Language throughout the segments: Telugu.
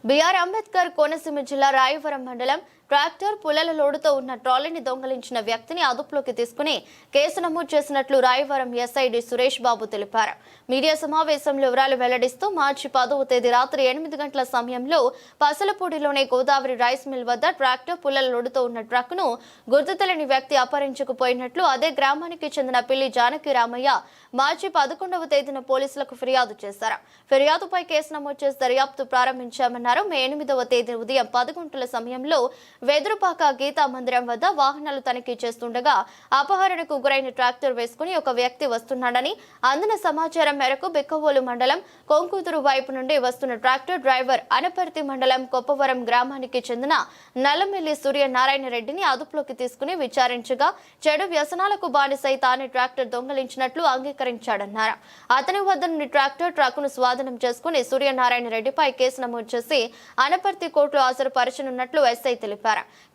బిఆర్ అంబేద్కర్ కోనసీమ జిల్లా రాయవరం మండలం ట్రాక్టర్ పుల్లల లోడుతో ఉన్న ట్రాలీని దొంగలించిన వ్యక్తిని అదుపులోకి తీసుకుని కేసు నమోదు చేసినట్లు రాయవరం ఎస్ఐడి సురేష్ బాబు తెలిపారు. మీడియా సమావేశంలో వివరాలు వెల్లడిస్తూ మార్చి 10వ తేదీ రాత్రి 8 గంటల సమయంలో పసలపూడిలోని గోదావరి రైస్ మిల్ వద్ద ట్రాక్టర్ పుల్లల లోడుతో ఉన్న ట్రక్కును గుర్తు తెలియని వ్యక్తి అపహరించుకుపోయినట్లు అదే గ్రామానికి చెందిన పిల్లి జానకి రామయ్య మార్చి 11వ తేదీన పోలీసులకు ఫిర్యాదు చేశారు. ఫిర్యాదుపై కేసు నమోదు చేసి దర్యాప్తు ప్రారంభించామన్నారు. మే 8వ తేదీ ఉదయం 10 గంటల సమయంలో వెదురుపాక గీతా మందిరం వద్ద వాహనాలు తనిఖీ చేస్తుండగా అపహరణకు గురైన ట్రాక్టర్ వేసుకుని ఒక వ్యక్తి వస్తున్నాడని అందిన సమాచారం మేరకు బిక్కవోలు మండలం కొంకూతురు వైపు నుండి వస్తున్న ట్రాక్టర్ డ్రైవర్ అనపర్తి మండలం కొప్పవరం గ్రామానికి చెందిన నల్లమిల్లి సూర్యనారాయణ రెడ్డిని అదుపులోకి తీసుకుని విచారించగా చెడు వ్యసనాలకు బానిసై తానే ట్రాక్టర్ దొంగలించినట్లు అంగీకరించాడన్నారు. అతని వద్ద నుండి ట్రక్కును స్వాధీనం చేసుకుని సూర్యనారాయణ రెడ్డిపై కేసు నమోదు చేసి అనపర్తి కోర్టులో హాజరుపరచనున్నట్లు ఎస్ఐ తెలిపారు.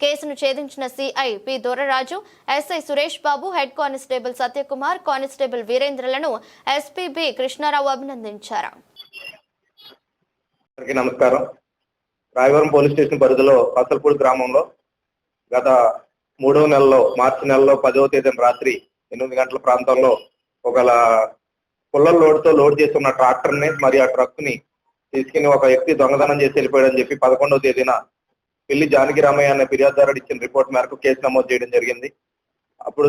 కేసును ఛేదించిన CI P Doraraju, SI Suresh Babu, head constable Satyakumar, constable వీరేంద్రలను ఎస్పీ బి కృష్ణారావు అభినందించారు. నమస్కారం. రాయవరం పోలీస్ స్టేషన్ పరిధిలో పసలపూడి గ్రామంలో గత 3వ నెలలో మార్చి నెలలో 10వ తేదీన రాత్రి 8 గంటల ప్రాంతంలో ఒక పుల్లల లోడ్తో లోడ్ చేస్తున్న ట్రాక్టర్ ని మరియు ఆ ట్రక్ ని తీసుకుని ఒక వ్యక్తి దొంగతనం చేసి వెళ్ళిపోయాడని చెప్పి 11వ తేదీన పిల్లి జానకి రామయ్య అనే ఫిర్యాదుదారుడు ఇచ్చిన రిపోర్ట్ మేరకు కేసు నమోదు చేయడం జరిగింది. అప్పుడు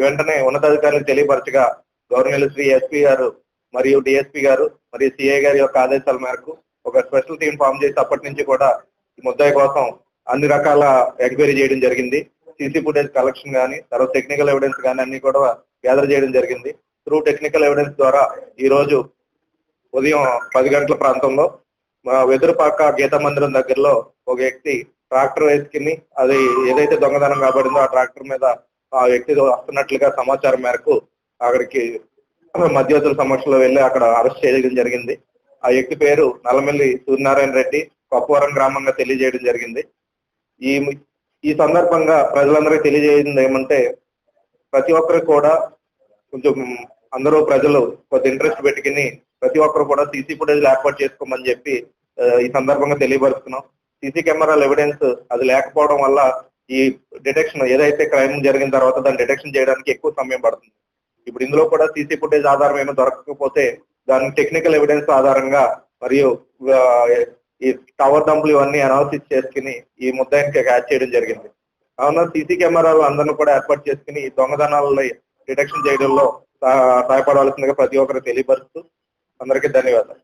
వెంటనే ఉన్నతాధికారులకు తెలియపరచగా గవర్నర్ శ్రీ ఎస్పీ గారు మరియు డిఎస్పీ గారు మరియు సిఐ గారి యొక్క ఆదేశాల మేరకు ఒక స్పెషల్ టీం ఫామ్ చేసి అప్పటి నుంచి కూడా ఈ ముద్దాయి కోసం అన్ని రకాల ఎంక్వైరీ చేయడం జరిగింది. సీసీ ఫుటేజ్ కలెక్షన్ కానీ, తర్వాత టెక్నికల్ ఎవిడెన్స్ కానీ అన్ని కూడా గ్యాదర్ చేయడం జరిగింది. త్రూ టెక్నికల్ ఎవిడెన్స్ ద్వారా ఈ రోజు ఉదయం 10 గంటల ప్రాంతంలో వెదురుపాక గీతా మందిరం దగ్గరలో ఒక వ్యక్తి ట్రాక్టర్ వేసుకుని అది ఏదైతే దొంగతనం కాబడిందో ఆ ట్రాక్టర్ మీద ఆ వ్యక్తి వస్తున్నట్లుగా సమాచారం మేరకు అక్కడికి మధ్యవర్తుల సమక్షంలో వెళ్ళి అక్కడ అరెస్ట్ చేయడం జరిగింది. ఆ వ్యక్తి పేరు నల్లమిల్లి సూర్యనారాయణ రెడ్డి, కొప్పవరం గ్రామంగా తెలియజేయడం జరిగింది. ఈ సందర్భంగా ప్రజలందరికీ తెలియజేయండి ఏమంటే, ప్రతి ఒక్కరికి కూడా కొంచెం అందరూ ప్రజలు కొద్ది ఇంట్రెస్ట్ పెట్టుకుని ప్రతి ఒక్కరు కూడా సీసీ ఫుటేజ్ ఏర్పాటు చేసుకోమని చెప్పి ఈ సందర్భంగా తెలియపరుస్తున్నాం. సీసీ కెమెరాల ఎవిడెన్స్ అది లేకపోవడం వల్ల ఈ డిటెక్షన్ ఏదైతే క్రైమ్ జరిగిన తర్వాత దాన్ని డిటెక్షన్ చేయడానికి ఎక్కువ సమయం పడుతుంది. ఇప్పుడు ఇందులో కూడా సీసీ ఫుటేజ్ ఆధారం ఏమో దొరకకపోతే దాని టెక్నికల్ ఎవిడెన్స్ ఆధారంగా మరియు ఈ టవర్ డంపులు ఇవన్నీ అనాలిసిస్ చేసుకుని ఈ ముద్దాయిని క్యాచ్ చేయడం జరిగింది. కావున సీసీ కెమెరాలు అందరినీ కూడా ఏర్పాటు చేసుకుని ఈ దొంగతనాలని డిటెక్షన్ చేయడంలో సహాయపడవలసిందిగా ప్రతి ఒక్కరు తెలియపరుస్తూ అందరికీ ధన్యవాదాలు.